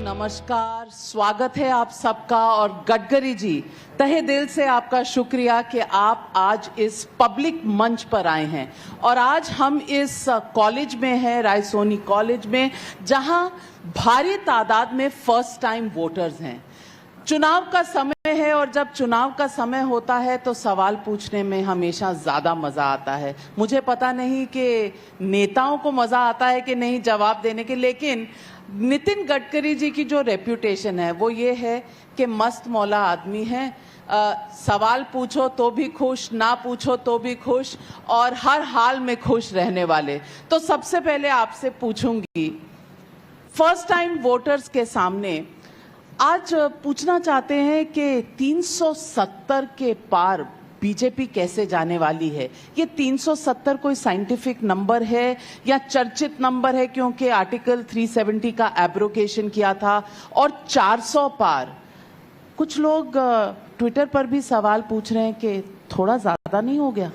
नमस्कार, स्वागत है आप सबका। और गडकरी जी, तहे दिल से आपका शुक्रिया कि आप आज इस पब्लिक मंच पर आए हैं। और आज हम इस कॉलेज में हैं, रायसोनी कॉलेज में, जहां भारी तादाद में फर्स्ट टाइम वोटर्स हैं। चुनाव का समय है और जब चुनाव का समय होता है तो सवाल पूछने में हमेशा ज़्यादा मज़ा आता है। मुझे पता नहीं कि नेताओं को मज़ा आता है कि नहीं जवाब देने के, लेकिन नितिन गडकरी जी की जो रेप्यूटेशन है वो ये है कि मस्त मौला आदमी है। सवाल पूछो तो भी खुश, ना पूछो तो भी खुश, और हर हाल में खुश रहने वाले। तो सबसे पहले आपसे पूछूंगी, फर्स्ट टाइम वोटर्स के सामने आज पूछना चाहते हैं कि 370 के पार बीजेपी कैसे जाने वाली है। ये 370 कोई साइंटिफिक नंबर है या चर्चित नंबर है, क्योंकि आर्टिकल 370 का एब्रोगेशन किया था, और 400 पार। कुछ लोग ट्विटर पर भी सवाल पूछ रहे हैं कि थोड़ा ज्यादा नहीं हो गया?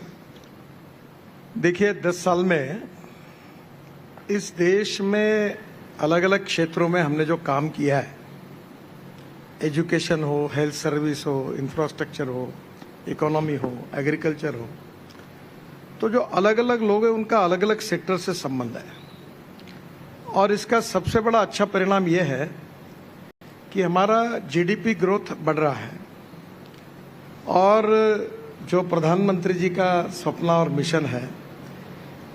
देखिए, 10 साल में इस देश में अलग अलग क्षेत्रों में हमने जो काम किया है, एजुकेशन हो, हेल्थ सर्विस हो, इंफ्रास्ट्रक्चर हो, इकोनॉमी हो, एग्रीकल्चर हो, तो जो अलग अलग लोग हैं उनका अलग अलग सेक्टर से संबंध है। और इसका सबसे बड़ा अच्छा परिणाम यह है कि हमारा जीडीपी ग्रोथ बढ़ रहा है, और जो प्रधानमंत्री जी का सपना और मिशन है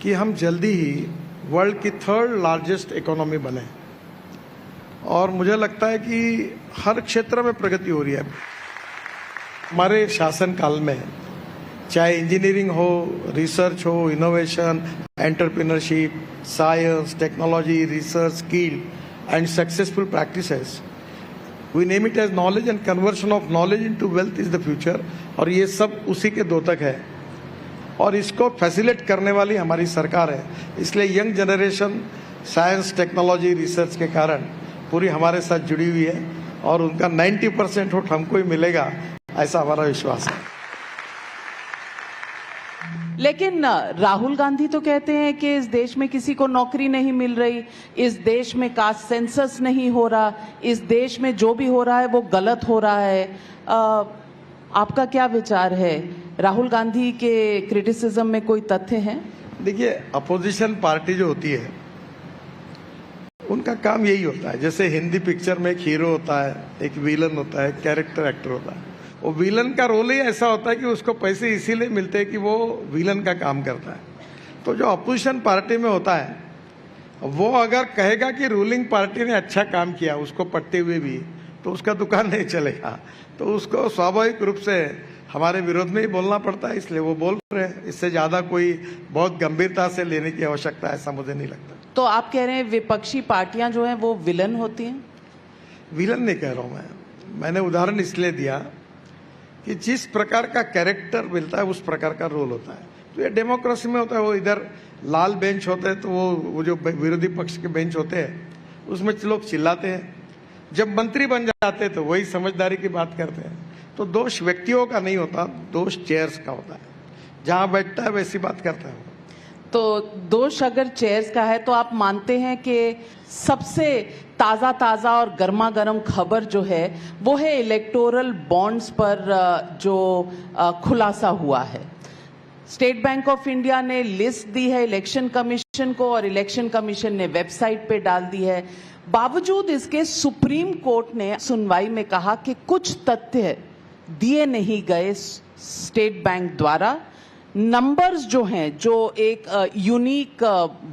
कि हम जल्दी ही वर्ल्ड की 3rd लार्जेस्ट इकोनॉमी बने, और मुझे लगता है कि हर क्षेत्र में प्रगति हो रही है हमारे शासन काल में। चाहे इंजीनियरिंग हो, रिसर्च हो, innovation, entrepreneurship, science, technology, research, skill and successful practices, we name it as knowledge and conversion of knowledge into wealth is the future. और ये सब उसी के द्योतक है, और इसको फैसिलिटेट करने वाली हमारी सरकार है। इसलिए young generation science, technology, research के कारण पूरी हमारे साथ जुड़ी हुई है, और उनका 90% वोट हमको ही मिलेगा, ऐसा हमारा विश्वास है। लेकिन राहुल गांधी तो कहते हैं कि इस देश में किसी को नौकरी नहीं मिल रही, इस देश में कास्ट सेंसस नहीं हो रहा, इस देश में जो भी हो रहा है वो गलत हो रहा है। आपका क्या विचार है? राहुल गांधी के क्रिटिसिज्म में कोई तथ्य है? देखिए, अपोजिशन पार्टी जो होती है उनका काम यही होता है। जैसे हिंदी पिक्चर में एक हीरो होता है, एक विलन होता है, कैरेक्टर एक्टर होता है। वो विलन का रोल ही ऐसा होता है कि उसको पैसे इसीलिए मिलते हैं कि वो विलन का काम करता है। तो जो अपोजिशन पार्टी में होता है, वो अगर कहेगा कि रूलिंग पार्टी ने अच्छा काम किया, उसको पढ़ते हुए भी, तो उसका दुकान नहीं चलेगा। तो उसको स्वाभाविक रूप से हमारे विरोध में ही बोलना पड़ता है, इसलिए वो बोल रहे हैं। इससे ज्यादा कोई बहुत गंभीरता से लेने की आवश्यकता है, ऐसा मुझे नहीं लगता। तो आप कह रहे हैं विपक्षी पार्टियां जो हैं वो विलन होती हैं? विलन नहीं कह रहा हूं मैंने उदाहरण इसलिए दिया कि जिस प्रकार का कैरेक्टर मिलता है उस प्रकार का रोल होता है। तो ये डेमोक्रेसी में होता है। वो इधर लाल बेंच होते हैं, तो वो जो विरोधी पक्ष के बेंच होते हैं उसमें लोग चिल्लाते हैं। जब मंत्री बन जाते हैं तो वही समझदारी की बात करते हैं। तो दोष व्यक्तियों का नहीं होता, दोष चेयर्स का होता है। जहां बैठता है वैसी बात करता है। तो दोष अगर चेयर्स का है, तो आप मानते हैं कि सबसे ताज़ा और गर्मा गर्म खबर जो है वो है इलेक्टोरल बॉन्ड्स पर जो खुलासा हुआ है। स्टेट बैंक ऑफ इंडिया ने लिस्ट दी है इलेक्शन कमीशन को, और इलेक्शन कमीशन ने वेबसाइट पे डाल दी है। बावजूद इसके सुप्रीम कोर्ट ने सुनवाई में कहा कि कुछ तथ्य दिए नहीं गए स्टेट बैंक द्वारा। नंबर्स जो हैं, जो एक यूनिक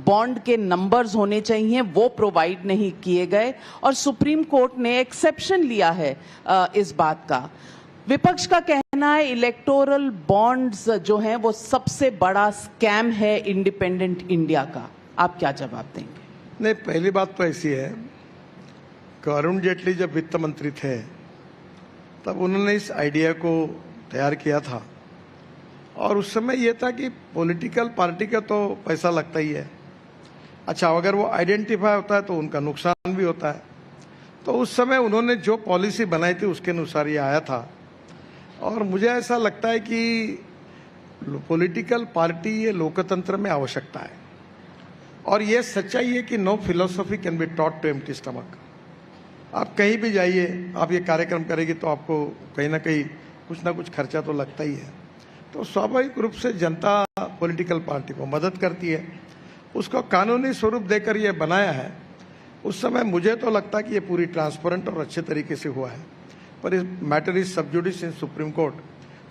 बॉन्ड के नंबर्स होने चाहिए, वो प्रोवाइड नहीं किए गए, और सुप्रीम कोर्ट ने एक्सेप्शन लिया है इस बात का। विपक्ष का कहना है इलेक्टोरल बॉन्ड्स जो हैं वो सबसे बड़ा स्कैम है इंडिपेंडेंट इंडिया का। आप क्या जवाब देंगे? नहीं, पहली बात तो ऐसी है कि अरुण जेटली जब वित्त मंत्री थे तब उन्होंने इस आइडिया को तैयार किया था, और उस समय यह था कि पॉलिटिकल पार्टी का तो पैसा लगता ही है। अच्छा, अगर वो आइडेंटिफाई होता है तो उनका नुकसान भी होता है। तो उस समय उन्होंने जो पॉलिसी बनाई थी उसके अनुसार ये आया था। और मुझे ऐसा लगता है कि पॉलिटिकल पार्टी ये लोकतंत्र में आवश्यकता है, और ये सच्चाई है कि no philosophy can be taught to empty stomach. आप कहीं भी जाइए, आप ये कार्यक्रम करेगी तो आपको कहीं ना कहीं कुछ ना कुछ खर्चा तो लगता ही है। तो स्वाभाविक रूप से जनता पॉलिटिकल पार्टी को मदद करती है। उसको कानूनी स्वरूप देकर ये बनाया है। उस समय मुझे तो लगता कि ये पूरी ट्रांसपेरेंट और अच्छे तरीके से हुआ है, पर इस matter is sub judice in Supreme Court,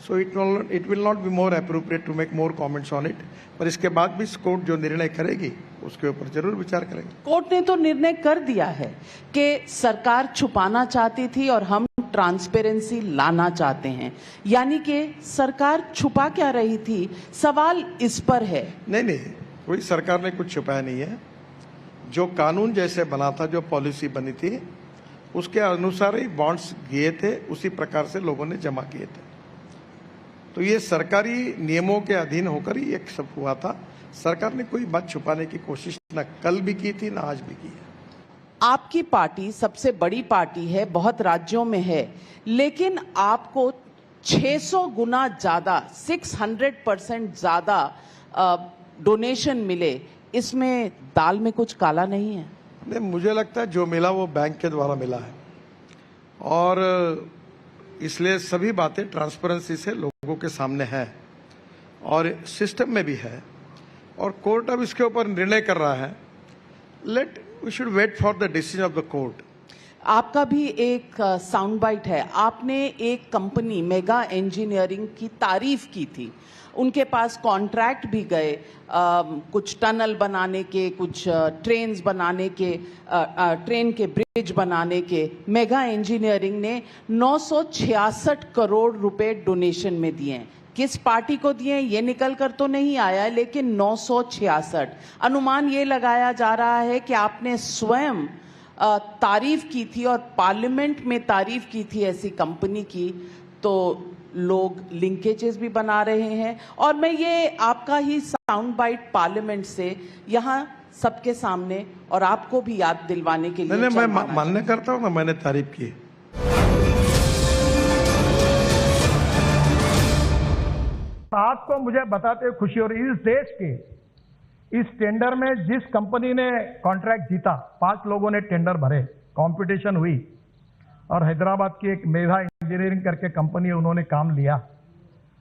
so it will not be more appropriate to make more comments on it. पर इसके बाद भी कोर्ट जो निर्णय करेगी उसके ऊपर जरूर विचार करेंगे। कोर्ट ने तो निर्णय कर दिया है कि सरकार छुपाना चाहती थी और हम ट्रांसपेरेंसी लाना चाहते हैं, यानी कि सरकार छुपा क्या रही थी, सवाल इस पर है। नहीं, कोई सरकार ने कुछ छुपाया नहीं है। जो कानून जैसे बना था, जो पॉलिसी बनी थी, उसके अनुसार ही बॉन्ड्स दिए थे, उसी प्रकार से लोगों ने जमा किए थे। तो ये सरकारी नियमों के अधीन होकर ही एक सब हुआ था। सरकार ने कोई बात छुपाने की कोशिश न कल भी की थी, न आज भी की है। आपकी पार्टी सबसे बड़ी पार्टी है, बहुत राज्यों में है, लेकिन आपको 600 गुना ज्यादा, 600% ज्यादा डोनेशन मिले, इसमें दाल में कुछ काला नहीं है? नहीं, मुझे लगता है जो मिला वो बैंक के द्वारा मिला है, और इसलिए सभी बातें ट्रांसपेरेंसी से लोगों के सामने है और सिस्टम में भी है, और कोर्ट अब इसके ऊपर निर्णय कर रहा है। We should wait for the decision of the court. आपका भी एक साउंड बाइट है, आपने एक कंपनी मेगा इंजीनियरिंग की तारीफ की थी, उनके पास कॉन्ट्रैक्ट भी गए, कुछ टनल बनाने के, कुछ ट्रेन्स बनाने के, ट्रेन के ब्रिज बनाने के। मेगा इंजीनियरिंग ने 966 करोड़ रुपए डोनेशन में दिए हैं। किस पार्टी को दिए ये निकल कर तो नहीं आया है, लेकिन 966। अनुमान ये लगाया जा रहा है कि आपने स्वयं तारीफ की थी और पार्लियामेंट में तारीफ की थी ऐसी कंपनी की, तो लोग लिंकेजेस भी बना रहे हैं। और मैं ये आपका ही साउंड बाइट पार्लियामेंट से यहाँ सबके सामने और आपको भी याद दिलवाने के लिए मैं मान्य करता हूँ ना, मैंने तारीफ की। आपको मुझे बताते हुए खुशी हो रही है, इस देश के इस टेंडर में जिस कंपनी ने कॉन्ट्रैक्ट जीता, 5 लोगों ने टेंडर भरे, कंपटीशन हुई, और हैदराबाद की एक मेगा इंजीनियरिंग करके कंपनी है, उन्होंने काम लिया।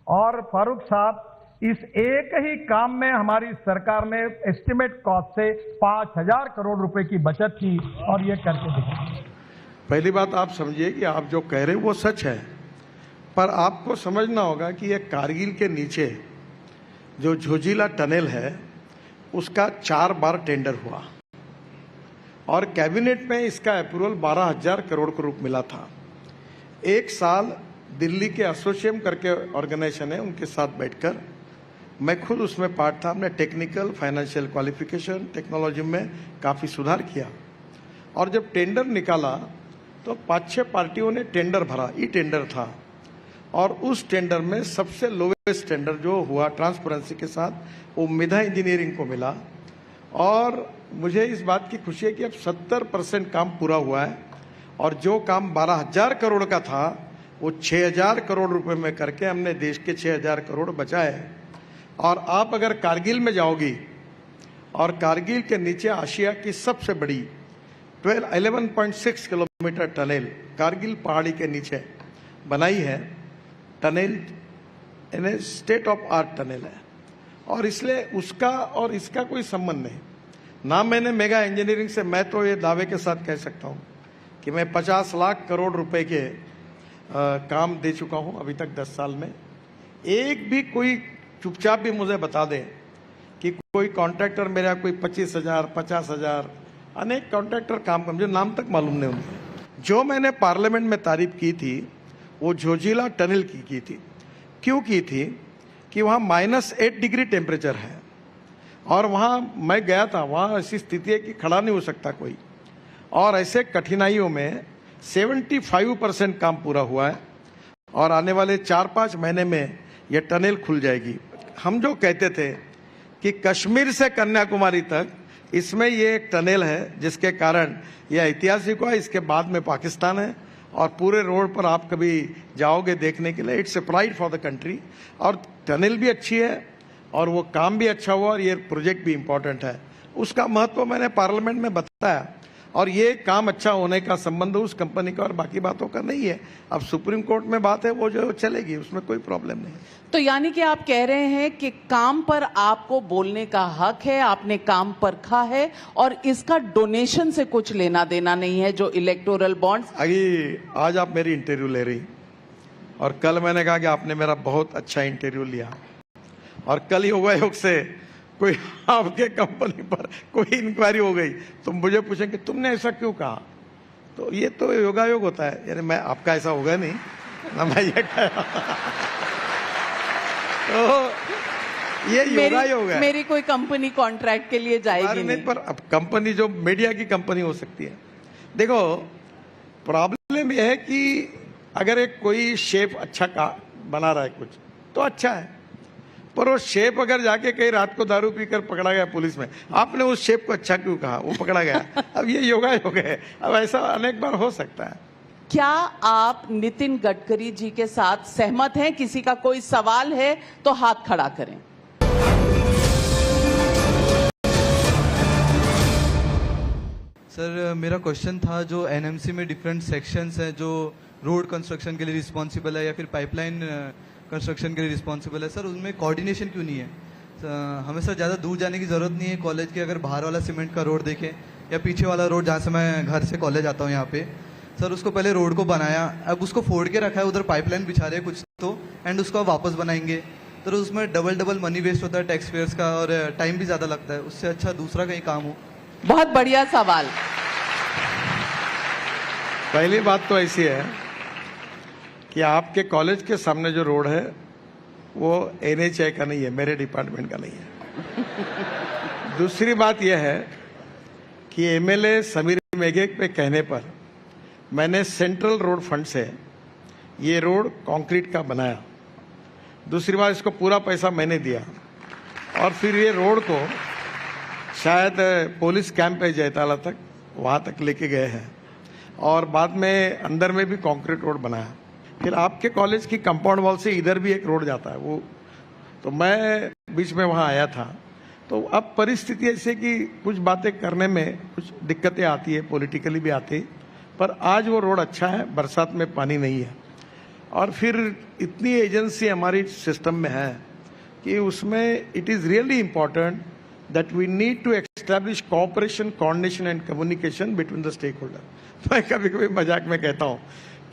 और फारूक साहब, इस एक ही काम में हमारी सरकार ने एस्टिमेट कॉस्ट से 5000 करोड़ रुपए की बचत की, और ये करके दिखा। पहली बात आप समझिए कि आप जो कह रहे हैं वो सच है, पर आपको समझना होगा कि ये कारगिल के नीचे जो झोजिला टनल है उसका 4 बार टेंडर हुआ, और कैबिनेट में इसका अप्रूवल 12,000 करोड़ को रुपए मिला था। एक साल दिल्ली के एसोसिएम करके ऑर्गेनाइजेशन है, उनके साथ बैठकर मैं खुद उसमें पार्ट था। हमने टेक्निकल, फाइनेंशियल क्वालिफिकेशन, टेक्नोलॉजी में काफ़ी सुधार किया, और जब टेंडर निकाला तो 5-6 पार्टियों ने टेंडर भरा, ई टेंडर था, और उस टेंडर में सबसे लोवेस्ट टेंडर जो हुआ ट्रांसपेरेंसी के साथ, वो मेगा इंजीनियरिंग को मिला। और मुझे इस बात की खुशी है कि अब 70% काम पूरा हुआ है, और जो काम 12,000 करोड़ का था वो 6,000 करोड़ रुपए में करके हमने देश के 6,000 करोड़ बचाए। और आप अगर कारगिल में जाओगी, और कारगिल के नीचे आशिया की सबसे बड़ी 11.6 किलोमीटर टनल कारगिल पहाड़ी के नीचे बनाई है। Tunnel state of art tunnel है, और इसलिए उसका और इसका कोई संबंध नहीं। ना मैंने मेगा इंजीनियरिंग से, मैं तो ये दावे के साथ कह सकता हूँ कि मैं 50 लाख करोड़ रुपए के काम दे चुका हूँ अभी तक 10 साल में। एक भी कोई चुपचाप भी मुझे बता दे कि कोई कॉन्ट्रैक्टर मेरा कोई 25,000, 50,000, अनेक कॉन्ट्रैक्टर काम कर, मुझे नाम तक मालूम नहीं उनके। जो मैंने पार्लियामेंट में तारीफ की थी वो झोजिला टनल की थी। क्यों की थी? कि वहाँ -8 डिग्री टेम्परेचर है, और वहाँ मैं गया था, वहाँ ऐसी स्थिति है कि खड़ा नहीं हो सकता कोई, और ऐसे कठिनाइयों में 75% काम पूरा हुआ है, और आने वाले 4-5 महीने में ये टनल खुल जाएगी। हम जो कहते थे कि कश्मीर से कन्याकुमारी तक इसमें ये एक टनल है, जिसके कारण यह ऐतिहासिक हुआ। इसके बाद में पाकिस्तान है, और पूरे रोड पर आप कभी जाओगे देखने के लिए, it's a pride for the country. और टनल भी अच्छी है, और वो काम भी अच्छा हुआ, और ये प्रोजेक्ट भी इम्पोर्टेंट है। उसका महत्व मैंने पार्लियामेंट में बताया। और ये काम अच्छा होने का संबंध उस कंपनी का और बाकी बातों का नहीं है। अब सुप्रीम कोर्ट में बात है, वो जो चलेगी, उसमें कोई प्रॉब्लम नहीं है। तो यानी कि आप कह रहे हैं कि काम पर आपको बोलने का हक है, आपने काम परखा है और इसका डोनेशन से कुछ लेना देना नहीं है, जो इलेक्टोरल बॉन्ड्स। आज आप मेरी इंटरव्यू ले रही और कल मैंने कहा कि आपने मेरा बहुत अच्छा इंटरव्यू लिया और कल योगायोग से कोई आपके कंपनी पर कोई इंक्वायरी हो गई तो मुझे पूछें कि तुमने ऐसा क्यों कहा, तो ये तो योगायोग होता है। यानी मैं आपका ऐसा होगा नहीं ना, मैं ये कहा तो ये योगायोग है। मेरी कोई कंपनी कॉन्ट्रैक्ट के लिए जाएगी नहीं। पर अब कंपनी जो मीडिया की कंपनी हो सकती है। देखो प्रॉब्लम यह है कि अगर एक कोई शेफ अच्छा का बना रहा है कुछ तो अच्छा है, पर वो शेफ अगर जाके कहीं रात को दारू पीकर पकड़ा गया पुलिस में, आपने उस शेफ को अच्छा क्यों कहा, वो पकड़ा गया। अब ये योगायोग है। अब ऐसा अनेक बार हो सकता है। क्या आप नितिन गडकरी जी के साथ सहमत हैं? किसी का कोई सवाल है तो हाथ खड़ा करें। सर मेरा क्वेश्चन था, जो एनएमसी में डिफरेंट सेक्शंस हैं जो रोड कंस्ट्रक्शन के लिए रिस्पॉन्सिबल है या फिर पाइपलाइन कंस्ट्रक्शन के लिए रिस्पॉन्सिबल है, सर उसमें कोऑर्डिनेशन क्यों नहीं है? हमें सर ज़्यादा दूर जाने की ज़रूरत नहीं है कॉलेज के। अगर बाहर वाला सीमेंट का रोड देखें या पीछे वाला रोड जहाँ से मैं घर से कॉलेज आता हूँ यहाँ पे, सर उसको पहले रोड को बनाया, अब उसको फोड़ के रखा है, उधर पाइपलाइन बिछा रहे हैं कुछ तो, एंड उसको वापस बनाएंगे, तो उसमें डबल मनी वेस्ट होता है टैक्स पेयर्स का और टाइम भी ज़्यादा लगता है। उससे अच्छा दूसरा कहीं काम हो। बहुत बढ़िया सवाल। पहली बात तो ऐसी है कि आपके कॉलेज के सामने जो रोड है वो एनएचए का नहीं है, मेरे डिपार्टमेंट का नहीं है। दूसरी बात यह है कि एमएलए समीर मेघे के कहने पर मैंने सेंट्रल रोड फंड से ये रोड कंक्रीट का बनाया। दूसरी बात, इसको पूरा पैसा मैंने दिया और फिर ये रोड को शायद पुलिस कैंप है जयताला तक, वहाँ तक लेके गए हैं और बाद में अंदर में भी कंक्रीट रोड बनाया। फिर आपके कॉलेज की कंपाउंड वॉल से इधर भी एक रोड जाता है, वो तो मैं बीच में वहाँ आया था। तो अब परिस्थिति ऐसे कि कुछ बातें करने में कुछ दिक्कतें आती है, पॉलिटिकली भी आती, पर आज वो रोड अच्छा है, बरसात में पानी नहीं है। और फिर इतनी एजेंसी हमारी सिस्टम में है कि उसमें it is really important that we need to establish cooperation, coordination and communication between the stakeholder. मैं कभी कभी मजाक में कहता हूँ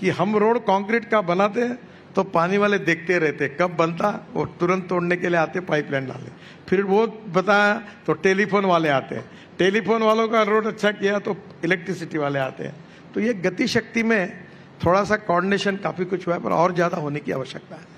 कि हम रोड कंक्रीट का बनाते हैं तो पानी वाले देखते रहते कब बनता, वो तुरंत तोड़ने के लिए आते, पाइपलाइन डाले। फिर वो बताया तो टेलीफोन वाले आते हैं, टेलीफोन वालों का रोड अच्छा किया तो इलेक्ट्रिसिटी वाले आते हैं। तो ये गति शक्ति में थोड़ा सा कोऑर्डिनेशन काफी कुछ हुआ है, पर और ज्यादा होने की आवश्यकता है।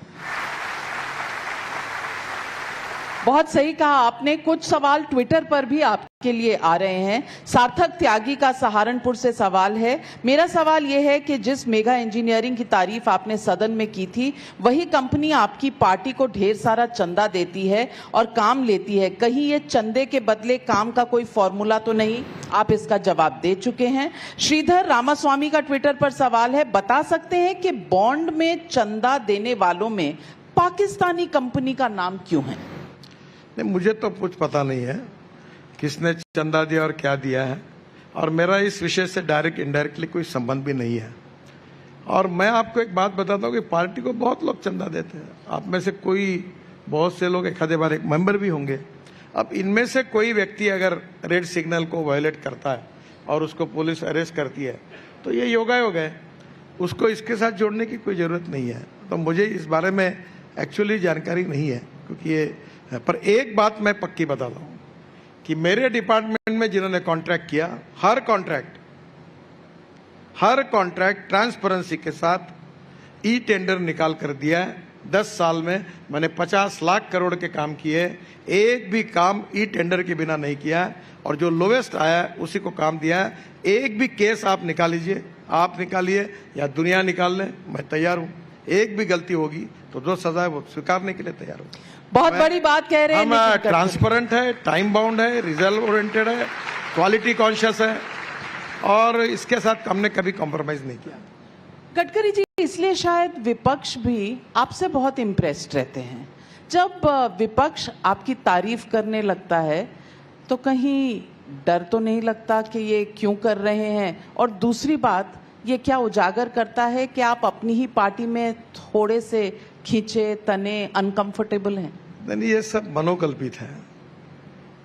बहुत सही कहा आपने। कुछ सवाल ट्विटर पर भी आपके लिए आ रहे हैं। सार्थक त्यागी का सहारनपुर से सवाल है। मेरा सवाल यह है कि जिस मेगा इंजीनियरिंग की तारीफ आपने सदन में की थी, वही कंपनी आपकी पार्टी को ढेर सारा चंदा देती है और काम लेती है। कहीं ये चंदे के बदले काम का कोई फॉर्मूला तो नहीं? आप इसका जवाब दे चुके हैं। श्रीधर रामास्वामी का ट्विटर पर सवाल है, बता सकते हैं कि बॉन्ड में चंदा देने वालों में पाकिस्तानी कंपनी का नाम क्यों है? नहीं, मुझे तो कुछ पता नहीं है किसने चंदा दिया और क्या दिया है, और मेरा इस विषय से डायरेक्ट इनडायरेक्टली कोई संबंध भी नहीं है। और मैं आपको एक बात बताता हूँ कि पार्टी को बहुत लोग चंदा देते हैं। आप में से कोई, बहुत से लोग एक आधे बार एक मेंबर भी होंगे। अब इनमें से कोई व्यक्ति अगर रेड सिग्नल को वायलेट करता है और उसको पुलिस अरेस्ट करती है तो ये योगायोग है, उसको इसके साथ जोड़ने की कोई ज़रूरत नहीं है। तो मुझे इस बारे में एक्चुअली जानकारी नहीं है, क्योंकि ये, पर एक बात मैं पक्की बताता हूँ कि मेरे डिपार्टमेंट में जिन्होंने कॉन्ट्रैक्ट किया, हर कॉन्ट्रैक्ट ट्रांसपेरेंसी के साथ ई टेंडर निकाल कर दिया है। 10 साल में मैंने 50 लाख करोड़ के काम किए, एक भी काम ई टेंडर के बिना नहीं किया है, और जो लोवेस्ट आया है उसी को काम दिया है। एक भी केस आप निकाल लीजिए, आप निकालिए या दुनिया निकाल ले, मैं तैयार हूँ। एक भी गलती होगी तो जो सजा है वो स्वीकारने के लिए तैयार हूँ। बहुत बड़ी बात कह रहे हैं। हम ट्रांसपेरेंट है, टाइम बाउंड है, रिजल्ट ओरिएंटेड है, क्वालिटी कॉन्शियस है, और इसके साथ हमने कभी कॉम्प्रोमाइज नहीं किया। गडकरी जी, इसलिए शायद विपक्ष भी आपसे बहुत इम्प्रेस्ड रहते हैं। जब विपक्ष आपकी तारीफ करने लगता है तो कहीं डर तो नहीं लगता कि ये क्यों कर रहे हैं? और दूसरी बात, ये क्या उजागर करता है कि आप अपनी ही पार्टी में थोड़े से खींचे तने अनकंफर्टेबल हैं? नहीं, ये सब मनोकल्पित है।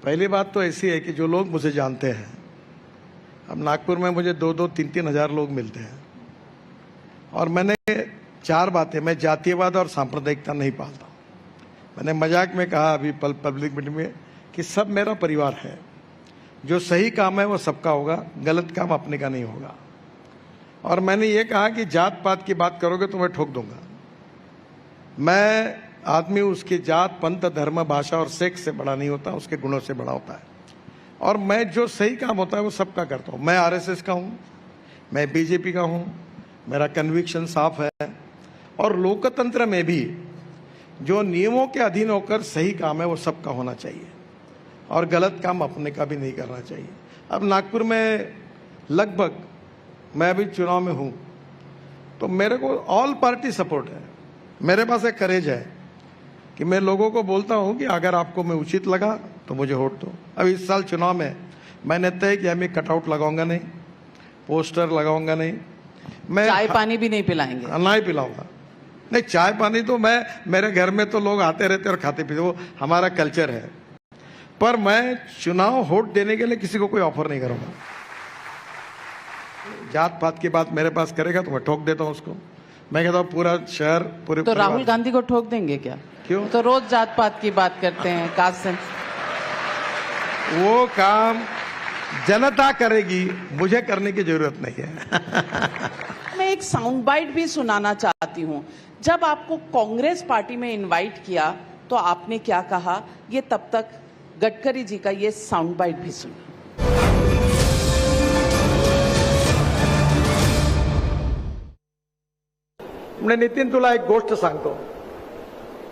पहली बात तो ऐसी है कि जो लोग मुझे जानते हैं, अब नागपुर में मुझे 2-2, 3-3 हजार लोग मिलते हैं, और मैंने 4 बातें, मैं जातीयवाद और सांप्रदायिकता नहीं पालता। मैंने मजाक में कहा अभी पब्लिक मीटिंग में कि सब मेरा परिवार है। जो सही काम है वो सबका होगा, गलत काम अपने का नहीं होगा। और मैंने ये कहा कि जात पात की बात करोगे तो मैं ठोक दूंगा। मैं आदमी उसकी जात, पंथ, धर्म, भाषा और सेक्स से बड़ा नहीं होता, उसके गुणों से बड़ा होता है। और मैं जो सही काम होता है वो सबका करता हूँ। मैं आरएसएस का हूँ, मैं बीजेपी का हूँ, मेरा कन्विक्शन साफ है। और लोकतंत्र में भी जो नियमों के अधीन होकर सही काम है वो सबका होना चाहिए, और गलत काम अपने का भी नहीं करना चाहिए। अब नागपुर में लगभग, मैं अभी चुनाव में हूँ, तो मेरे को ऑल पार्टी सपोर्ट है। मेरे पास एक करेज है कि मैं लोगों को बोलता हूँ कि अगर आपको मैं उचित लगा तो मुझे वोट दो। अब इस साल चुनाव में मैंने तय किया, मैं कटआउट लगाऊंगा नहीं, पोस्टर लगाऊंगा नहीं, मैं चाय पानी भी नहीं पिलाएंगे? नहीं पिलाऊंगा। नहीं, चाय पानी तो मैं, मेरे घर में तो लोग आते रहते और खाते पीते, वो हमारा कल्चर है। पर मैं चुनाव वोट देने के लिए किसी को कोई ऑफर नहीं करूंगा। जात पात की बात मेरे पास करेगा तो मैं ठोक देता हूं उसको। मैं कहता हूं पूरा शहर, पूरे तो राहुल गांधी को ठोक देंगे क्या? क्यों? तो रोज जात पात की बात करते हैं, कास्ट सेंस। वो काम जनता करेगी, मुझे करने की जरूरत नहीं है। मैं एक साउंड बाइट भी सुनाना चाहती हूं। जब आपको कांग्रेस पार्टी में इनवाइट किया तो आपने क्या कहा, ये तब तक गडकरी जी का ये साउंड बाइट भी सुना। म्हणजे नितीन, तुला एक गोष्ट सांगतो,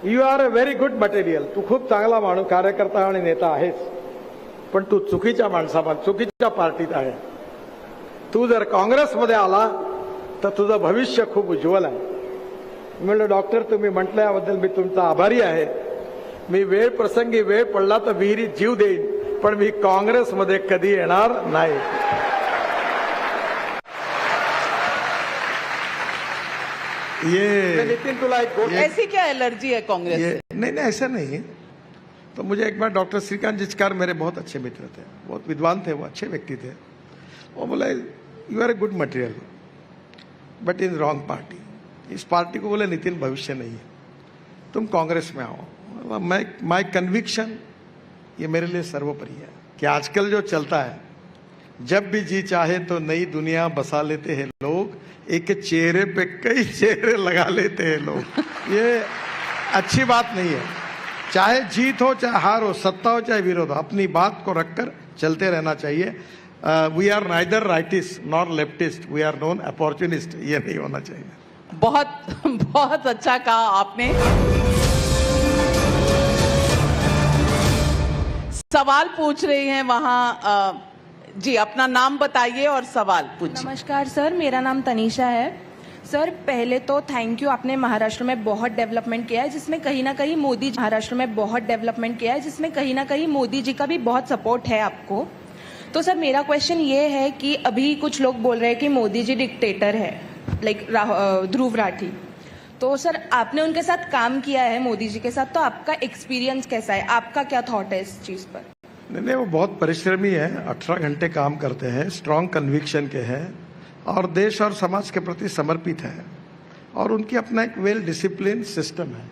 you are a very good material. तू खूप चांगला माणूस, कार्यकर्ता आणि नेता आहेस, पण तू चुकीच्या माणसामध्ये, चुकीच्या पार्टीत आहे. तू जर काँग्रेसमध्ये आला तर तुझं भविष्य खूप उज्ज्वल आहे. म्हणलं डॉक्टर, तुम्ही म्हटल्याबद्दल मी तुमचा आभारी आहे. मी वेळ प्रसंगी वेळ पडला तर विहिरीत जीव देईन, पण मी काँग्रेसमध्ये कधी येणार नाही. ये नितिन, तुला एक गोष्ट, ऐसी क्या एलर्जी है कांग्रेस से? नहीं, ऐसा नहीं है. तो मुझे एक बार डॉक्टर श्रीकांत जिचकार मेरे बहुत अच्छे मित्र थे, बहुत विद्वान थे, वो अच्छे व्यक्ति थे. वो बोले you are a good material but in wrong party. इस पार्टी को बोले नितिन भविष्य नहीं है, तुम कांग्रेस में आओ. माई कन्विक्शन ये मेरे लिए सर्वोपरि है कि आजकल जो चलता है, जब भी जी चाहे तो नई दुनिया बसा लेते हैं लोग, एक चेहरे पे कई चेहरे लगा लेते हैं लोग. ये अच्छी बात नहीं है. चाहे जीत हो चाहे हार हो, सत्ता हो चाहे विरोध हो, अपनी बात को रखकर चलते रहना चाहिए. We are neither rightist nor leftist, we are non opportunist. ये नहीं होना चाहिए. बहुत बहुत अच्छा कहा आपने. सवाल पूछ रही हैं वहां, जी अपना नाम बताइए और सवाल पूछिए. नमस्कार सर, मेरा नाम तनीषा है. सर पहले तो थैंक यू, आपने महाराष्ट्र में बहुत डेवलपमेंट किया है जिसमें कहीं ना कहीं मोदी, महाराष्ट्र में बहुत डेवलपमेंट किया है जिसमें कहीं ना कहीं मोदी जी का भी बहुत सपोर्ट है आपको. तो सर मेरा क्वेश्चन ये है कि अभी कुछ लोग बोल रहे हैं कि मोदी जी डिक्टेटर है, लाइक ध्रुव राठी. तो सर आपने उनके साथ काम किया है, मोदी जी के साथ, तो आपका एक्सपीरियंस कैसा है, आपका क्या थॉट है इस चीज पर? नहीं, वो बहुत परिश्रमी है, 18 घंटे काम करते हैं, स्ट्रांग कन्विक्शन के हैं और देश और समाज के प्रति समर्पित है, और उनकी अपना एक वेल डिसिप्लिन सिस्टम है.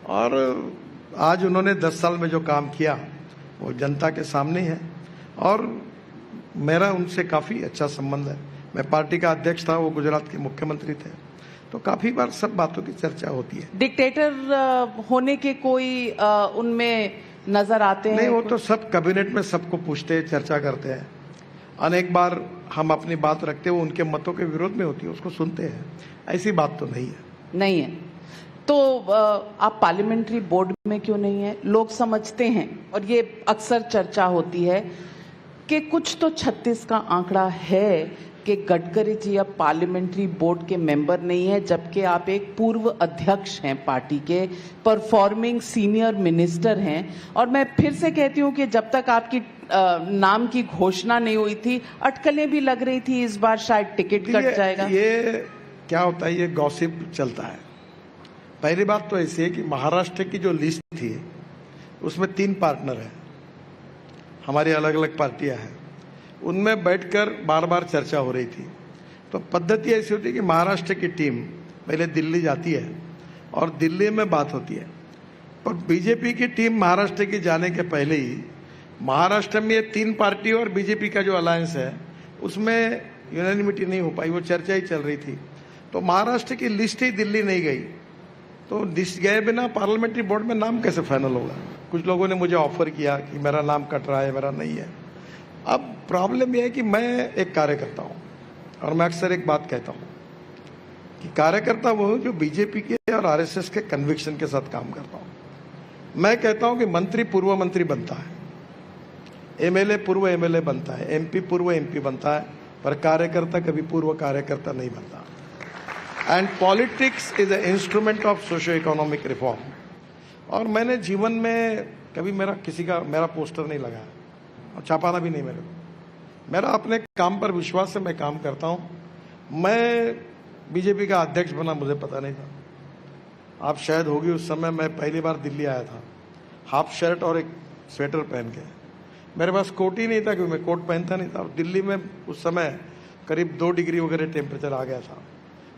और आज उन्होंने 10 साल में जो काम किया वो जनता के सामने है, और मेरा उनसे काफ़ी अच्छा संबंध है. मैं पार्टी का अध्यक्ष था, वो गुजरात के मुख्यमंत्री थे, तो काफ़ी बार सब बातों की चर्चा होती है. डिक्टेटर होने के कोई उनमें नजर आते हैं? नहीं, वो तो सब कैबिनेट में सबको पूछते हैं, चर्चा करते हैं. अनेक बार हम अपनी बात रखते हैं, वो उनके मतों के विरोध में होती है, उसको सुनते हैं. ऐसी बात तो नहीं है. नहीं है. तो आप पार्लियामेंट्री बोर्ड में क्यों नहीं है? लोग समझते हैं, और ये अक्सर चर्चा होती है कि कुछ तो 36 का आंकड़ा है कि गडकरी जी अब पार्लियामेंट्री बोर्ड के मेंबर नहीं है, जबकि आप एक पूर्व अध्यक्ष हैं पार्टी के, परफॉर्मिंग सीनियर मिनिस्टर हैं. और मैं फिर से कहती हूं कि जब तक आपकी नाम की घोषणा नहीं हुई थी, अटकलें भी लग रही थी इस बार शायद टिकट कट जाएगा। ये क्या होता है, ये गॉसिप चलता है। पहली बात तो ऐसी है कि महाराष्ट्र की जो लिस्ट थी उसमें 3 पार्टनर हैं, हमारी अलग अलग पार्टियां हैं, उनमें बैठकर बार बार चर्चा हो रही थी। तो पद्धति ऐसी होती है कि महाराष्ट्र की टीम पहले दिल्ली जाती है और दिल्ली में बात होती है, पर बीजेपी की टीम महाराष्ट्र की जाने के पहले ही महाराष्ट्र में ये 3 पार्टी और बीजेपी का जो अलायंस है उसमें यूनानिमिटी नहीं हो पाई, वो चर्चा ही चल रही थी। तो महाराष्ट्र की लिस्ट ही दिल्ली नहीं गई, तो लिस्ट गए बिना पार्लियामेंट्री बोर्ड में नाम कैसे फाइनल होगा। कुछ लोगों ने मुझे ऑफर किया कि मेरा नाम कट रहा है, मेरा नहीं है। अब प्रॉब्लम यह है कि मैं एक कार्यकर्ता हूँ और मैं अक्सर एक बात कहता हूँ कि कार्यकर्ता वो हूँ जो बीजेपी के और आरएसएस के कन्विक्शन के साथ काम करता हूँ। मैं कहता हूँ कि मंत्री पूर्व मंत्री बनता है, एमएलए पूर्व एमएलए बनता है, एमपी पूर्व एमपी बनता है, पर कार्यकर्ता कभी पूर्व कार्यकर्ता नहीं बनता। And politics is a instrument of socio economic reform. और मैंने जीवन में कभी मेरा पोस्टर नहीं लगाया और छापाना भी नहीं मेरे को। मेरा अपने काम पर विश्वास से मैं काम करता हूँ। मैं बीजेपी का अध्यक्ष बना मुझे पता नहीं था, आप शायद होगी उस समय मैं पहली बार दिल्ली आया था, हाफ शर्ट और एक स्वेटर पहन के। मेरे पास कोट ही नहीं था क्योंकि मैं कोट पहनता नहीं था। और दिल्ली में उस समय करीब 2 डिग्री वगैरह टेम्परेचर आ गया था।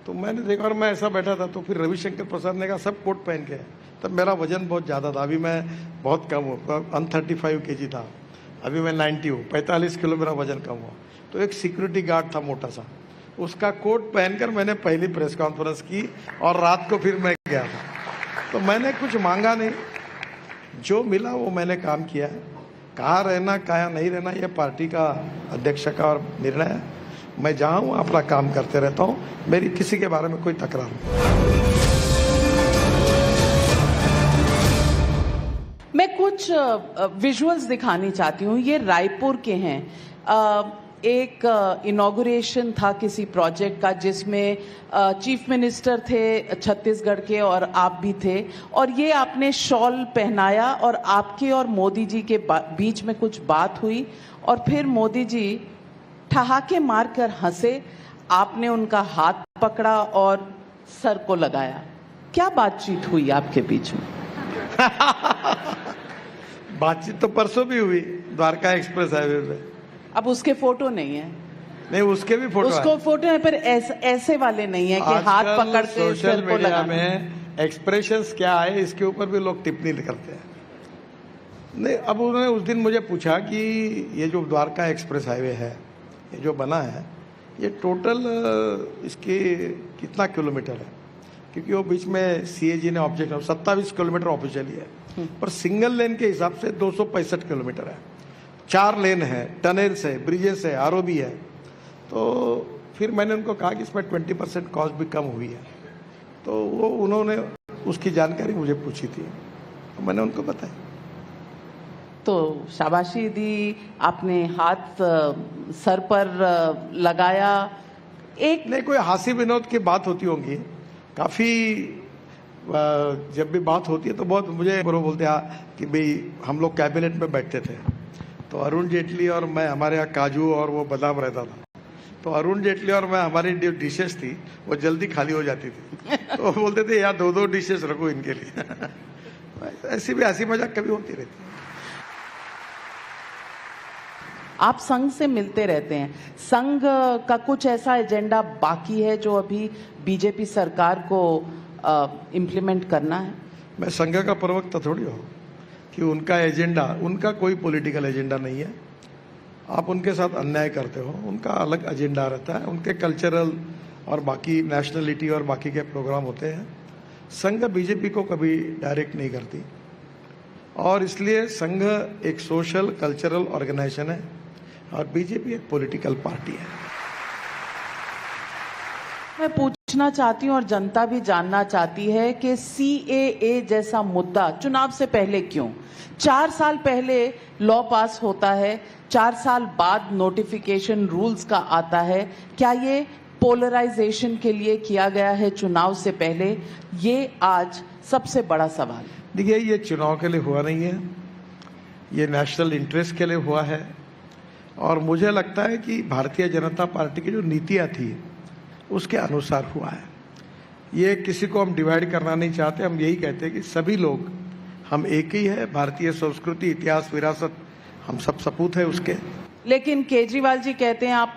तो मैंने देखा और मैं ऐसा बैठा था, तो फिर रविशंकर प्रसाद ने कहा सब कोट पहन के। तब मेरा वजन बहुत ज़्यादा था, अभी मैं बहुत कम हूँ, 135 kg था, अभी मैं 90 हूँ, 45 किलो मेरा वजन कम हुआ। तो एक सिक्योरिटी गार्ड था मोटा सा, उसका कोट पहनकर मैंने पहली प्रेस कॉन्फ्रेंस की और रात को फिर मैं गया था। तो मैंने कुछ मांगा नहीं, जो मिला वो मैंने काम किया है। कहाँ रहना कहाँ नहीं रहना ये पार्टी का अध्यक्ष का निर्णय है। मैं जहाँ हूँ अपना काम करते रहता हूँ, मेरी किसी के बारे में कोई तकरार नहीं। मैं कुछ विजुअल्स दिखानी चाहती हूँ, ये रायपुर के हैं। एक इनॉग्रेशन था किसी प्रोजेक्ट का जिसमें चीफ मिनिस्टर थे छत्तीसगढ़ के और आप भी थे, और ये आपने शॉल पहनाया और आपके और मोदी जी के बीच में कुछ बात हुई और फिर मोदी जी ठहाके मारकर हंसे, आपने उनका हाथ पकड़ा और सर को लगाया। क्या बातचीत हुई आपके बीच में? बातचीत तो परसों भी हुई द्वारका एक्सप्रेस हाईवे पे। अब उसके फोटो नहीं है। नहीं, उसके भी फोटो उसको फोटो है, पर ऐसे वाले नहीं है कि हाथ पकड़ के सोशल मीडिया में एक्सप्रेशंस क्या है इसके ऊपर भी लोग टिप्पणी करते हैं। नहीं, अब उन्होंने उस दिन मुझे पूछा कि ये जो द्वारका एक्सप्रेस हाईवे है, ये जो बना है, ये टोटल इसके कितना किलोमीटर है, क्योंकि वो बीच में सीएजी ने ऑब्जेक्ट 27 किलोमीटर ऑफिशियली है, पर सिंगल लेन के हिसाब से 265 किलोमीटर है। 4 लेन है, टनल्स है, ब्रिजेस है, आरओबी है। तो फिर मैंने उनको कहा कि इसमें 20% कॉस्ट भी कम हुई है, तो वो उन्होंने उसकी जानकारी मुझे पूछी थी, तो मैंने उनको बताया। तो शाबाशी दी, आपने हाथ सर पर लगाया। एक नहीं, कोई हास्य विनोद की बात होती होंगी, काफ़ी जब भी बात होती है तो बहुत मुझे बोलते हैं कि भाई हम लोग कैबिनेट में बैठते थे, तो अरुण जेटली और मैं, हमारे यहाँ काजू और वो बादाम रहता था, तो अरुण जेटली और मैं, हमारी जो डिशेस थी वो जल्दी खाली हो जाती थी, तो वो बोलते थे यार 2-2 डिशेस रखो इनके लिए। ऐसी भी हंसी मजाक कभी होती रहती है। आप संघ से मिलते रहते हैं, संघ का कुछ ऐसा एजेंडा बाकी है जो अभी बीजेपी सरकार को इम्प्लीमेंट करना है? मैं संघ का प्रवक्ता थोड़ी हूँ कि उनका एजेंडा, उनका कोई पॉलिटिकल एजेंडा नहीं है। आप उनके साथ अन्याय करते हो, उनका अलग एजेंडा रहता है, उनके कल्चरल और बाकी नेशनलिटी और बाकी के प्रोग्राम होते हैं। संघ बीजेपी को कभी डायरेक्ट नहीं करती, और इसलिए संघ एक सोशल कल्चरल ऑर्गेनाइजेशन है और बीजेपी एक पॉलिटिकल पार्टी है। मैं पूछना चाहती हूँ और जनता भी जानना चाहती है कि CAA जैसा मुद्दा चुनाव से पहले क्यों? 4 साल पहले लॉ पास होता है, 4 साल बाद नोटिफिकेशन रूल्स का आता है। क्या ये पोलराइजेशन के लिए किया गया है चुनाव से पहले? ये आज सबसे बड़ा सवाल है। देखिए, ये चुनाव के लिए हुआ नहीं है, ये नेशनल इंटरेस्ट के लिए हुआ है और मुझे लगता है कि भारतीय जनता पार्टी की जो नीतियाँ थी उसके अनुसार हुआ है। ये किसी को हम डिवाइड करना नहीं चाहते, हम यही कहते हैं कि सभी लोग हम एक ही है, भारतीय संस्कृति इतिहास विरासत हम सब सपूत है उसके। लेकिन केजरीवाल जी कहते हैं आप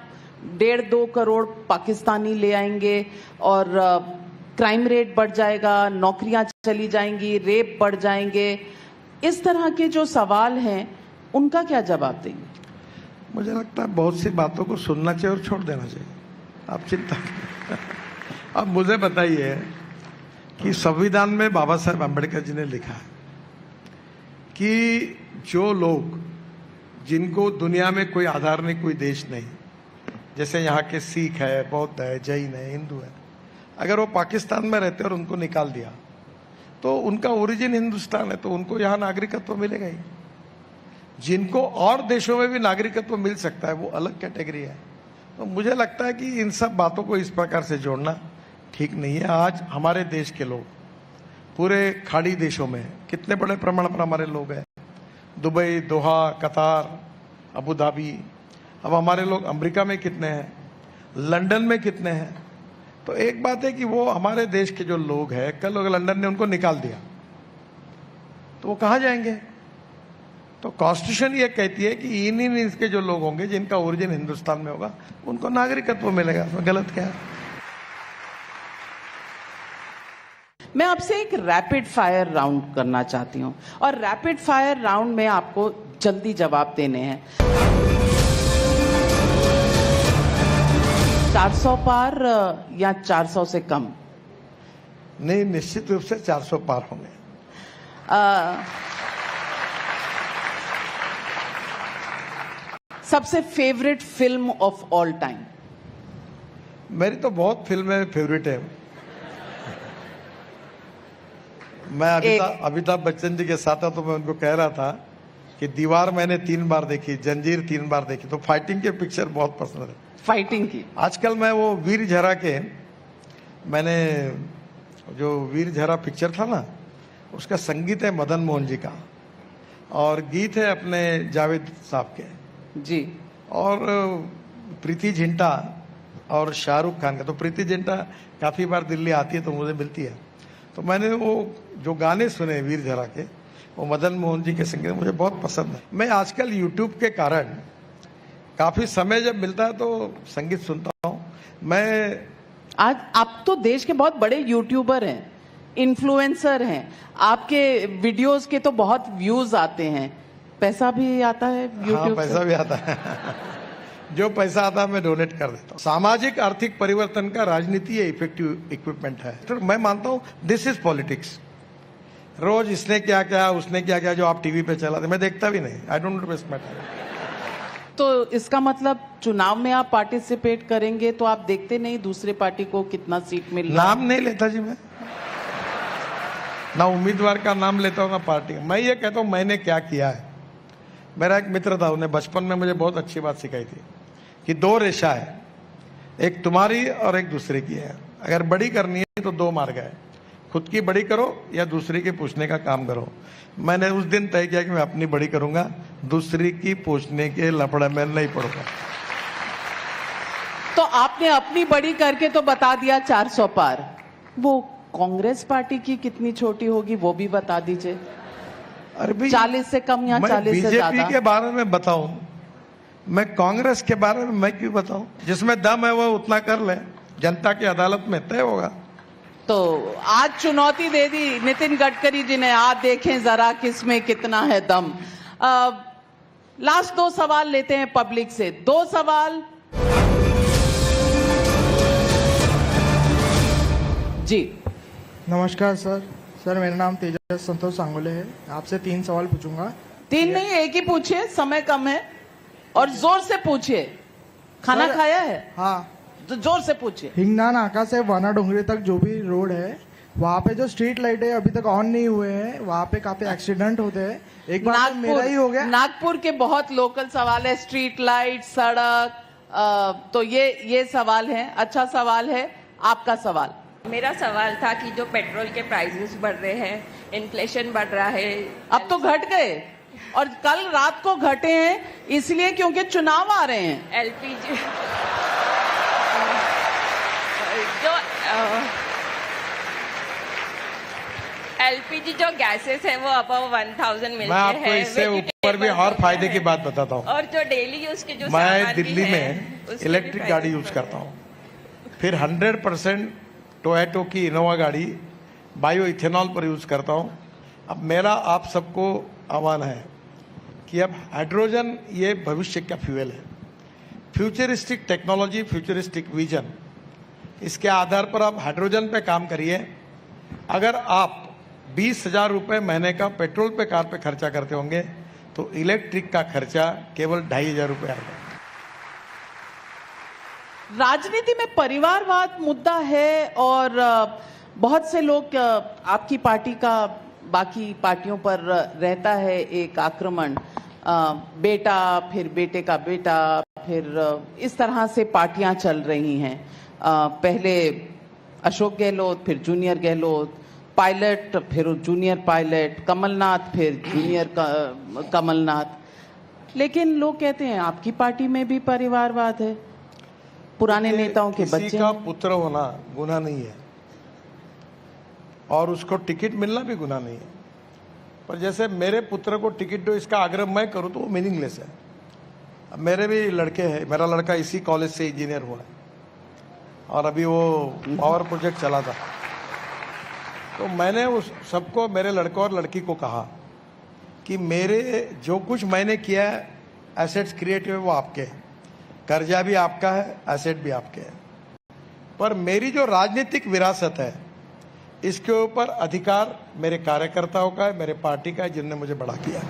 1.5-2 करोड़ पाकिस्तानी ले आएंगे और क्राइम रेट बढ़ जाएगा, नौकरियां चली जाएंगी, रेप बढ़ जाएंगे। इस तरह के जो सवाल हैं उनका क्या जवाब देंगे? मुझे लगता है बहुत सी बातों को सुनना चाहिए और छोड़ देना चाहिए, आप चिंता अब मुझे बताइए कि संविधान में बाबा साहेब अम्बेडकर जी ने लिखा है कि जो लोग जिनको दुनिया में कोई आधार नहीं, कोई देश नहीं, जैसे यहाँ के सिख है, बौद्ध है, जैन है, हिंदू है, अगर वो पाकिस्तान में रहते और उनको निकाल दिया तो उनका ओरिजिन हिंदुस्तान है, तो उनको यहाँ नागरिकत्व मिलेगा ही। जिनको और देशों में भी नागरिकत्व मिल सकता है वो अलग कैटेगरी है। तो मुझे लगता है कि इन सब बातों को इस प्रकार से जोड़ना ठीक नहीं है। आज हमारे देश के लोग पूरे खाड़ी देशों में कितने बड़े प्रमाण पर हमारे लोग हैं, दुबई, दोहा, कतार, अबू धाबी। अब हमारे लोग अमेरिका में कितने हैं, लंदन में कितने हैं। तो एक बात है कि वो हमारे देश के जो लोग हैं, कल अगर लंदन ने उनको निकाल दिया तो वो कहाँ जाएंगे? तो कॉन्स्टिट्यूशन ये कहती है कि इन इसके जो लोग होंगे जिनका ओरिजिन हिंदुस्तान में होगा उनको नागरिकत्व मिलेगा। उसमें गलत क्या है? मैं आपसे एक रैपिड फायर राउंड करना चाहती हूं और रैपिड फायर राउंड में आपको जल्दी जवाब देने हैं। 400 पार या 400 से कम? नहीं, निश्चित रूप से 400 पार होंगे। सबसे favourite film of all time? मेरी तो बहुत फिल्में फेवरेट है। मैं अमिताभ बच्चन जी के साथ था तो मैं उनको कह रहा था कि दीवार मैंने 3 बार देखी, जंजीर 3 बार देखी। तो फाइटिंग के पिक्चर बहुत पसंद है। फाइटिंग की? आजकल मैं वो वीर झरा के, मैंने जो वीर झरा पिक्चर था ना, उसका संगीत है मदन मोहन जी का और गीत है अपने जावेद साहब के जी, और प्रीति जिंटा और शाहरुख खान का। तो प्रीति जिंटा काफी बार दिल्ली आती है तो मुझे मिलती है, तो मैंने वो जो गाने सुने वीर झरा के, वो मदन मोहन जी के संगीत मुझे बहुत पसंद है। मैं आजकल यूट्यूब के कारण काफी समय जब मिलता है तो संगीत सुनता हूँ। मैं आज आप तो देश के बहुत बड़े यूट्यूबर हैं, इन्फ्लुएंसर हैं, आपके वीडियोस के तो बहुत व्यूज आते हैं, पैसा भी आता है यूट्यूब? हाँ, पैसा भी आता है जो पैसा आता है मैं डोनेट कर देता हूँ। सामाजिक आर्थिक परिवर्तन का राजनीति ये इफेक्टिव इक्विपमेंट है। तो मैं मानता हूँ दिस इज पॉलिटिक्स। रोज इसने क्या क्या, उसने क्या क्या, जो आप टीवी पे चलाते, मैं देखता भी नहीं। I don't waste my time. तो इसका मतलब चुनाव में आप पार्टिसिपेट करेंगे तो आप देखते नहीं दूसरे पार्टी को कितना सीट मिल रहा है? नाम नहीं लेता जी मैं, ना उम्मीदवार का नाम लेता हूँ ना पार्टी का। मैं ये कहता हूँ मैंने क्या किया है। मेरा एक मित्र था, उन्हें बचपन में मुझे बहुत अच्छी बात सिखाई थी कि 2 रेशा है, एक तुम्हारी और एक दूसरे की है। अगर बड़ी करनी है तो 2 मार्ग है, खुद की बड़ी करो या दूसरे की पूछने का काम करो। मैंने उस दिन तय किया कि मैं अपनी बड़ी करूंगा, दूसरी की पूछने के लफड़े में नहीं पड़ूंगा। तो आपने अपनी बड़ी करके तो बता दिया 400 पार, वो कांग्रेस पार्टी की कितनी छोटी होगी वो भी बता दीजिए। अरे भाई 40 से कम या 40 से ज्यादा? बीजेपी के बारे में बताऊं, मैं कांग्रेस के बारे में मैं क्यों बताऊं? जिसमें दम है वो उतना कर ले, जनता की अदालत में तय होगा। तो आज चुनौती दे दी नितिन गडकरी जी ने, आप देखें जरा किसमें कितना है दम। लास्ट 2 सवाल लेते हैं पब्लिक से। 2 सवाल जी। नमस्कार सर। सर मेरा नाम तेजस संतोष सांगोले है। आपसे 3 सवाल पूछूंगा। 3 नहीं, एक ही पूछिए, समय कम है और जोर से पूछिए। खाना खाया है? हाँ। तो जोर से पूछिए। हिंगना नाका से वाना डोंगरी तक जो भी रोड है वहाँ पे जो स्ट्रीट लाइट है अभी तक ऑन नहीं हुए हैं, वहाँ पे काफी एक्सीडेंट होते हैं। एक बार तो मेरा ही हो गया। नागपुर के बहुत लोकल सवाल है, स्ट्रीट लाइट, सड़क, तो ये सवाल है। अच्छा सवाल है। आपका सवाल? मेरा सवाल था कि जो पेट्रोल के प्राइसेस बढ़ रहे हैं, इन्फ्लेशन बढ़ रहा है, अब तो घट गए। और कल रात को घटे हैं इसलिए क्योंकि चुनाव आ रहे हैं। एलपीजी जो एलपीजी जो गैसेस है वो अबव 1000 मिलते हैं। मैं आपको इससे ऊपर भी और फायदे की बात बताता हूँ। और जो डेली यूज के जो मैं सामान भी दिल्ली है, में उसके इलेक्ट्रिक भी गाड़ी फायदे यूज करता हूँ, फिर 100% टोयोटो की इनोवा गाड़ी बायो इथेनॉल पर यूज करता हूँ। अब मेरा आप सबको आह्वान है कि अब हाइड्रोजन ये भविष्य का फ्यूल है, फ्यूचरिस्टिक टेक्नोलॉजी, फ्यूचरिस्टिक विजन, इसके आधार पर आप हाइड्रोजन पे काम करिए। अगर आप 20,000 रुपये महीने का पेट्रोल पे कार पे खर्चा करते होंगे तो इलेक्ट्रिक का खर्चा केवल 2,500 रुपये आएगा। राजनीति में परिवारवाद मुद्दा है और बहुत से लोग आपकी पार्टी का बाकी पार्टियों पर रहता है एक आक्रमण, बेटा फिर बेटे का बेटा, फिर इस तरह से पार्टियां चल रही हैं। पहले अशोक गहलोत, फिर जूनियर गहलोत, पायलट फिर जूनियर पायलट, कमलनाथ फिर जूनियर कमलनाथ। लेकिन लोग कहते हैं आपकी पार्टी में भी परिवारवाद है, पुराने नेताओं के बच्चे किसी का पुत्र होना गुनाह नहीं है और उसको टिकट मिलना भी गुनाह नहीं है, पर जैसे मेरे पुत्र को टिकट दो इसका आग्रह मैं करूं तो वो मीनिंगलेस है। अब मेरे भी लड़के हैं, मेरा लड़का इसी कॉलेज से इंजीनियर हुआ है और अभी वो पावर प्रोजेक्ट चला था, तो मैंने उस सबको, मेरे लड़के और लड़की को कहा कि मेरे जो कुछ मैंने किया है, एसेट्स क्रिएट हुए वो आपके हैं, कर्जा भी आपका है, एसेट भी आपके हैं, पर मेरी जो राजनीतिक विरासत है इसके ऊपर अधिकार मेरे कार्यकर्ताओं का है, मेरे पार्टी का है, जिनने मुझे बड़ा किया।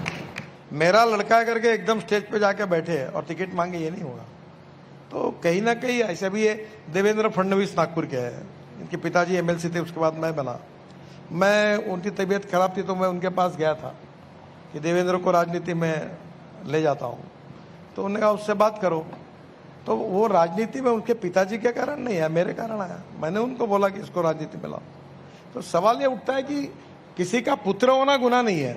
मेरा लड़का करके एकदम स्टेज पे जाके बैठे और टिकट मांगे, ये नहीं होगा। तो कहीं ना कहीं ऐसा भी है। देवेंद्र फडणवीस नागपुर के हैं, इनके पिताजी एमएलसी थे, उसके बाद मैं बना। मैं, उनकी तबीयत खराब थी तो मैं उनके पास गया था कि देवेंद्र को राजनीति में ले जाता हूँ, तो उन्होंने कहा उससे बात करो। तो वो राजनीति में उनके पिताजी के कारण नहीं है, मेरे कारण आया। मैंने उनको बोला कि इसको राजनीति में लाओ। तो सवाल ये उठता है कि किसी का पुत्र होना गुनाह नहीं है,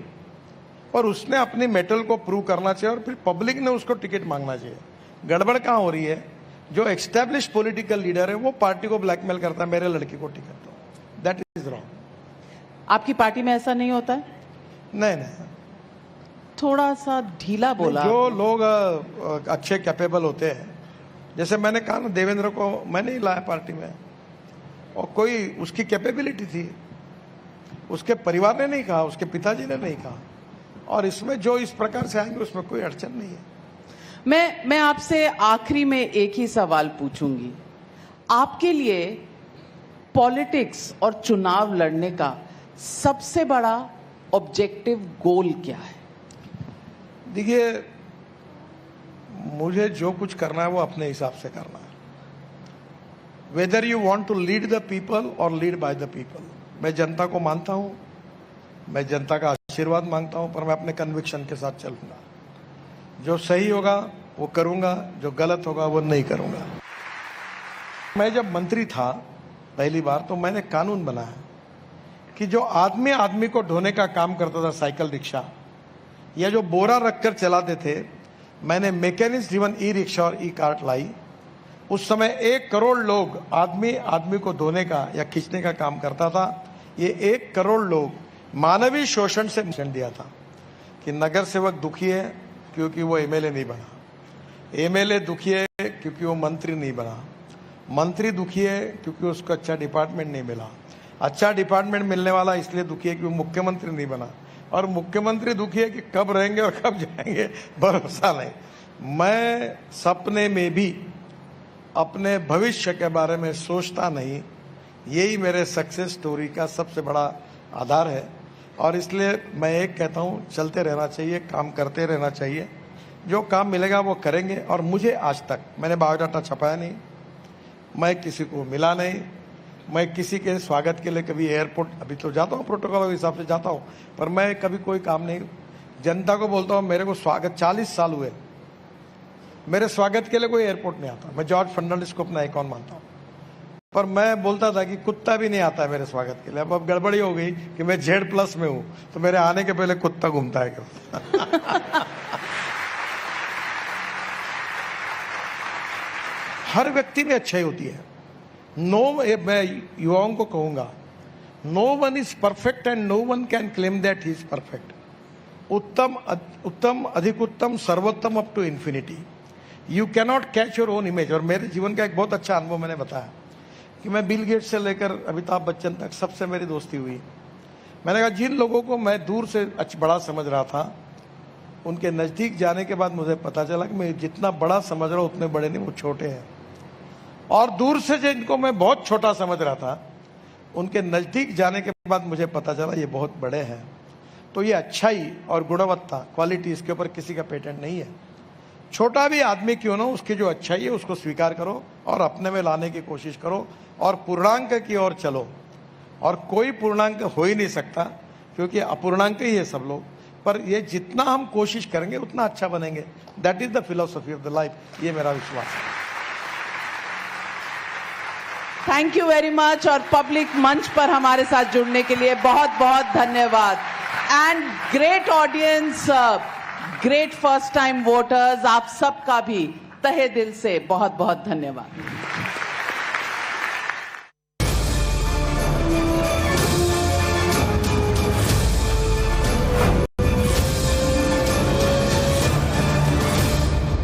पर उसने अपनी मेटल को प्रूव करना चाहिए और फिर पब्लिक ने उसको टिकट मांगना चाहिए। गड़बड़ कहाँ हो रही है, जो एक्स्टैब्लिश पॉलिटिकल लीडर है वो पार्टी को ब्लैकमेल करता है, मेरे लड़की को टिकट दो, दैट इज रॉन्ग। आपकी पार्टी में ऐसा नहीं होता है? नहीं, थोड़ा सा ढीला बोला। जो लोग अच्छे कैपेबल होते हैं, जैसे मैंने कहा ना, देवेंद्र को मैंने ही लाया पार्टी में और कोई उसकी कैपेबिलिटी थी, उसके परिवार ने नहीं कहा, उसके पिताजी ने नहीं कहा, और इसमें जो इस प्रकार से आएंगे उसमें कोई अड़चन नहीं है। मैं आपसे आखिरी में एक ही सवाल पूछूंगी, आपके लिए पॉलिटिक्स और चुनाव लड़ने का सबसे बड़ा ऑब्जेक्टिव गोल क्या है? देखिए, मुझे जो कुछ करना है वो अपने हिसाब से करना है। Whether you want to lead the people और लीड बाय द पीपल। मैं जनता को मानता हूं, मैं जनता का आशीर्वाद मांगता हूं, पर मैं अपने कन्विक्शन के साथ चलूंगा। जो सही होगा वो करूंगा, जो गलत होगा वो नहीं करूंगा। मैं जब मंत्री था पहली बार, तो मैंने कानून बनाया कि जो आदमी आदमी को ढोने का काम करता था, साइकिल रिक्शा या जो बोरा रखकर चलाते थे, मैंने मैकेनिक्स ड्रिवन ई रिक्शा और ई कार्ट लाई। उस समय 1 करोड़ लोग आदमी आदमी को धोने का या खींचने का काम करता था। ये 1 करोड़ लोग मानवीय शोषण से मिशन दिया था कि नगर सेवक दुखी है क्योंकि वो एमएलए नहीं बना, एमएलए दुखी है क्योंकि वो मंत्री नहीं बना, मंत्री दुखी है क्योंकि उसको अच्छा डिपार्टमेंट नहीं मिला, अच्छा डिपार्टमेंट मिलने वाला इसलिए दुखी है कि वो मुख्यमंत्री नहीं बना, और मुख्यमंत्री दुखी है कि कब रहेंगे और कब जाएंगे भरोसा नहीं। मैं सपने में भी अपने भविष्य के बारे में सोचता नहीं, यही मेरे सक्सेस स्टोरी का सबसे बड़ा आधार है। और इसलिए मैं एक कहता हूँ, चलते रहना चाहिए, काम करते रहना चाहिए, जो काम मिलेगा वो करेंगे। और मुझे आज तक, मैंने बायोडाटा छपाया नहीं, मैं किसी को मिला नहीं, मैं किसी के स्वागत के लिए कभी एयरपोर्ट, अभी तो जाता हूँ प्रोटोकॉल के हिसाब से जाता हूँ, पर मैं कभी कोई काम नहीं, जनता को बोलता हूँ मेरे को स्वागत, 40 साल हुए मेरे स्वागत के लिए कोई एयरपोर्ट नहीं आता। मैं जॉर्ज फर्नांडिस को अपना आइकॉन मानता हूँ। पर मैं बोलता था कि कुत्ता भी नहीं आता मेरे स्वागत के लिए। अब गड़बड़ी हो गई कि मैं Z+ में हूं, तो मेरे आने के पहले कुत्ता घूमता है क्या? हर व्यक्ति में अच्छाई होती है। मैं युवाओं को कहूंगा, no one is perfect and no one can claim that he is perfect. उत्तम, अधिक उत्तम, सर्वोत्तम up to infinity. You cannot catch your own image. और मेरे जीवन का एक बहुत अच्छा अनुभव मैंने बताया कि मैं बिल गेट्स से लेकर अमिताभ बच्चन तक सबसे मेरी दोस्ती हुई। मैंने कहा जिन लोगों को मैं दूर से बड़ा समझ रहा था, उनके नज़दीक जाने के बाद मुझे पता चला कि मैं जितना बड़ा समझ रहा हूँ उतने बड़े नहीं, वो छोटे हैं। और दूर से जिनको मैं बहुत छोटा समझ रहा था, उनके नज़दीक जाने के बाद मुझे पता चला ये बहुत बड़े हैं। तो ये अच्छाई और गुणवत्ता, क्वालिटी, इसके ऊपर किसी का पेटेंट नहीं है। छोटा भी आदमी क्यों ना, उसकी जो अच्छाई है उसको स्वीकार करो और अपने में लाने की कोशिश करो और पूर्णांक की ओर चलो। और कोई पूर्णांक हो ही नहीं सकता, क्योंकि अपूर्णांक ही है सब लोग। पर ये जितना हम कोशिश करेंगे उतना अच्छा बनेंगे। That is the philosophy of the life. ये मेरा विश्वास है। Thank you very much. और पब्लिक मंच पर हमारे साथ जुड़ने के लिए बहुत बहुत धन्यवाद। And great audience, great first time voters, आप सबका भी तहे दिल से बहुत बहुत धन्यवाद।